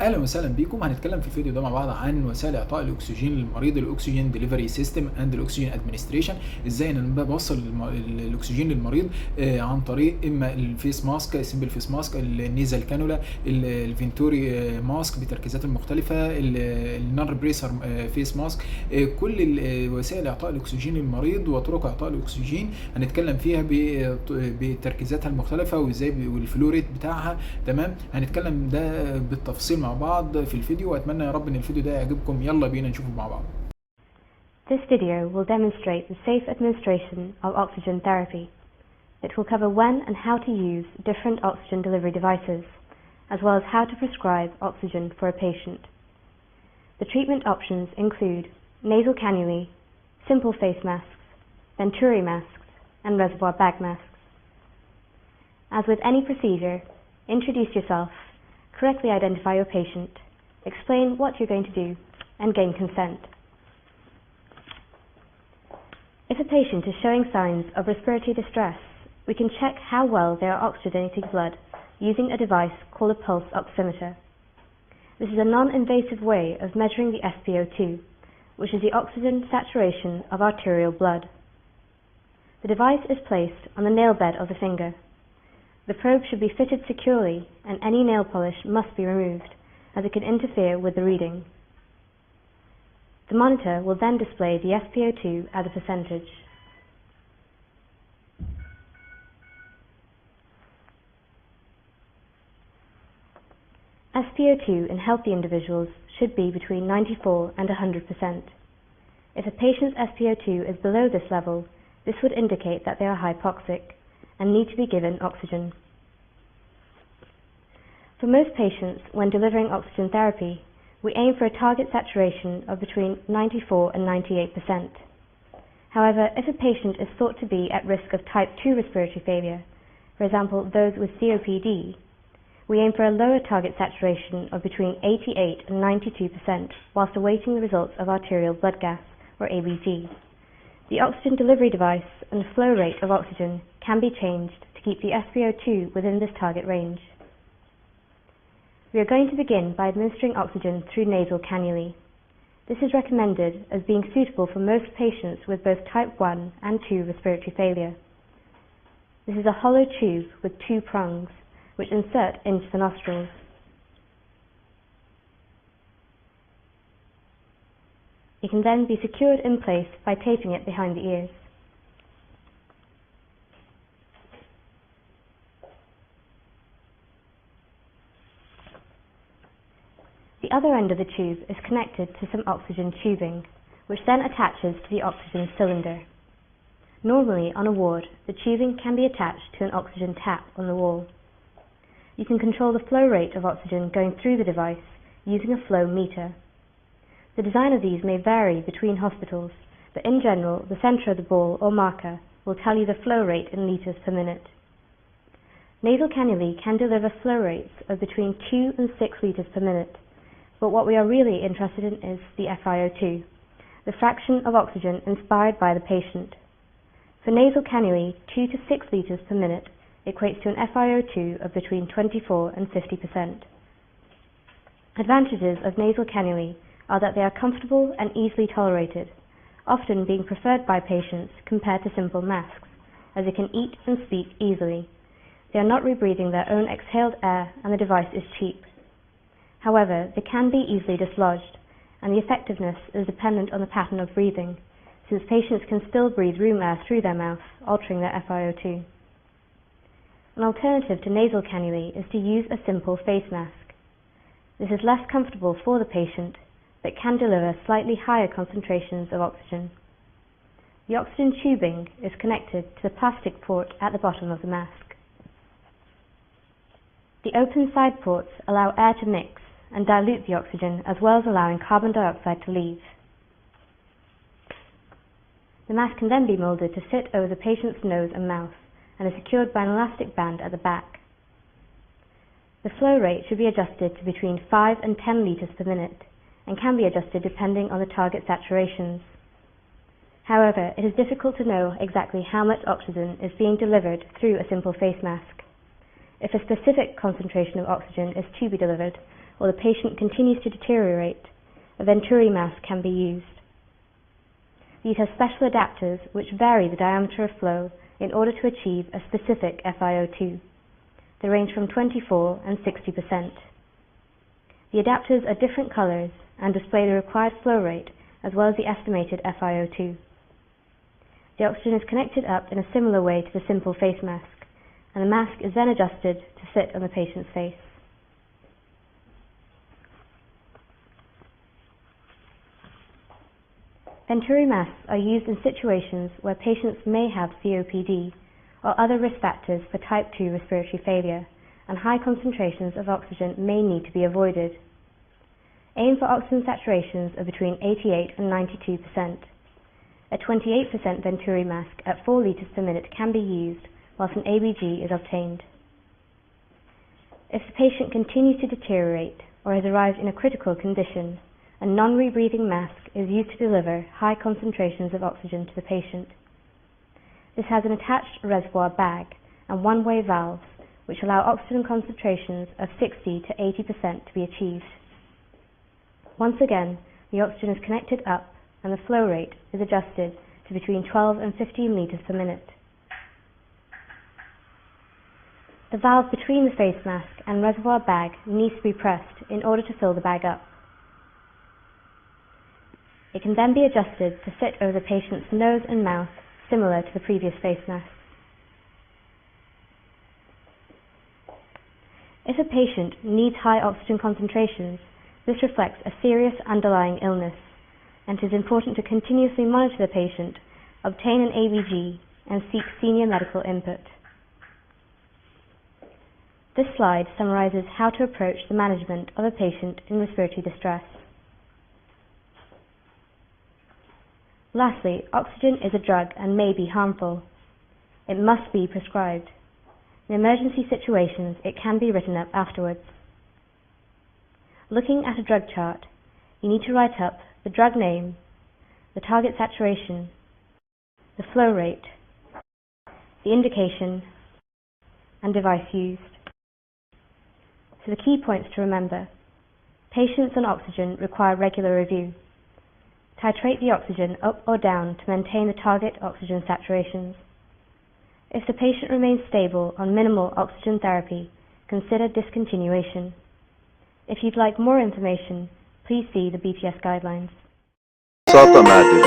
اهلا وسهلا بيكم. هنتكلم في الفيديو ده مع بعض عن وسائل اعطاء الاكسجين للمريض، الاكسجين ديليفري سيستم اند الاكسجين ادمنستريشن. ازاي انا بوصل الاكسجين للمريض عن طريق اما الفيس ماسك، سمبل فيس ماسك، النيزل كانولا، الفنتوري ماسك بتركيزات المختلفه، النار بريسر فيس ماسك. كل وسائل اعطاء الاكسجين للمريض وطرق اعطاء الاكسجين هنتكلم فيها بتركيزاتها المختلفه وازاي والفلو ريت بتاعها. تمام، هنتكلم ده بالتفصيل مع بعض في الفيديو، واتمنى يا رب ان الفيديو ده يعجبكم. يلا بينا نشوفه مع بعض. This video will demonstrate the safe administration of oxygen therapy. It will cover when and how to use different oxygen delivery devices, as well as how to prescribe oxygen for a patient. The treatment options include nasal cannulae, simple face masks, venturi masks, and reservoir bag masks. As with any procedure, introduce yourself, correctly identify your patient, explain what you're going to do, and gain consent. If a patient is showing signs of respiratory distress, we can check how well they are oxygenating blood using a device called a pulse oximeter. This is a non-invasive way of measuring the SpO2, which is the oxygen saturation of arterial blood. The device is placed on the nail bed of the finger. The probe should be fitted securely, and any nail polish must be removed, as it can interfere with the reading. The monitor will then display the SpO2 as a percentage. SpO2 in healthy individuals should be between 94 and 100%. If a patient's SpO2 is below this level, this would indicate that they are hypoxic and need to be given oxygen. For most patients, when delivering oxygen therapy, we aim for a target saturation of between 94 and 98%. However, if a patient is thought to be at risk of type 2 respiratory failure, for example those with COPD, we aim for a lower target saturation of between 88 and 92% whilst awaiting the results of arterial blood gas, or ABG. The oxygen delivery device and flow rate of oxygen can be changed to keep the SpO2 within this target range. We are going to begin by administering oxygen through nasal cannulae. This is recommended as being suitable for most patients with both type 1 and 2 respiratory failure. This is a hollow tube with two prongs, which insert into the nostrils. It can then be secured in place by taping it behind the ears. The other end of the tube is connected to some oxygen tubing, which then attaches to the oxygen cylinder. Normally on a ward, the tubing can be attached to an oxygen tap on the wall. You can control the flow rate of oxygen going through the device using a flow meter. The design of these may vary between hospitals, but in general, the center of the ball or marker will tell you the flow rate in liters per minute. Nasal cannulae can deliver flow rates of between 2 and 6 liters per minute, but what we are really interested in is the FiO2, the fraction of oxygen inspired by the patient. For nasal cannulae, 2 to 6 liters per minute equates to an FiO2 of between 24 and 50%. Advantages of nasal cannulae are that they are comfortable and easily tolerated, often being preferred by patients compared to simple masks, as they can eat and speak easily. They are not rebreathing their own exhaled air, and the device is cheap. However, they can be easily dislodged, and the effectiveness is dependent on the pattern of breathing, since patients can still breathe room air through their mouth, altering their FiO2. An alternative to nasal cannulae is to use a simple face mask. This is less comfortable for the patient, but can deliver slightly higher concentrations of oxygen. The oxygen tubing is connected to the plastic port at the bottom of the mask. The open side ports allow air to mix and dilute the oxygen, as well as allowing carbon dioxide to leave. The mask can then be molded to fit over the patient's nose and mouth, and is secured by an elastic band at the back. The flow rate should be adjusted to between 5 and 10 liters per minute, and can be adjusted depending on the target saturations. However, it is difficult to know exactly how much oxygen is being delivered through a simple face mask. If a specific concentration of oxygen is to be delivered, or the patient continues to deteriorate, a venturi mask can be used. These have special adapters which vary the diameter of flow in order to achieve a specific FiO2. They range from 24 and 60%. The adapters are different colors and display the required flow rate as well as the estimated FiO2. The oxygen is connected up in a similar way to the simple face mask, and the mask is then adjusted to fit on the patient's face. Venturi masks are used in situations where patients may have COPD or other risk factors for type 2 respiratory failure, and high concentrations of oxygen may need to be avoided. Aim for oxygen saturations of between 88 and 92%. A 28% venturi mask at 4 litres per minute can be used whilst an ABG is obtained. If the patient continues to deteriorate or has arrived in a critical condition, a non-rebreathing mask is used to deliver high concentrations of oxygen to the patient. This has an attached reservoir bag and one-way valves which allow oxygen concentrations of 60 to 80% to be achieved. Once again, the oxygen is connected up and the flow rate is adjusted to between 12 and 15 litres per minute. The valve between the face mask and reservoir bag needs to be pressed in order to fill the bag up. It can then be adjusted to fit over the patient's nose and mouth, similar to the previous face mask. If a patient needs high oxygen concentrations, this reflects a serious underlying illness, and it is important to continuously monitor the patient, obtain an ABG, and seek senior medical input. This slide summarizes how to approach the management of a patient in respiratory distress. Lastly, oxygen is a drug and may be harmful. It must be prescribed. In emergency situations, it can be written up afterwards. Looking at a drug chart, you need to write up the drug name, the target saturation, the flow rate, the indication, and device used. So the key points to remember: patients on oxygen require regular review. Titrate the oxygen up or down to maintain the target oxygen saturations. If the patient remains stable on minimal oxygen therapy, consider discontinuation. If you'd like more information, please see the BTS guidelines. ببساطة معدنة.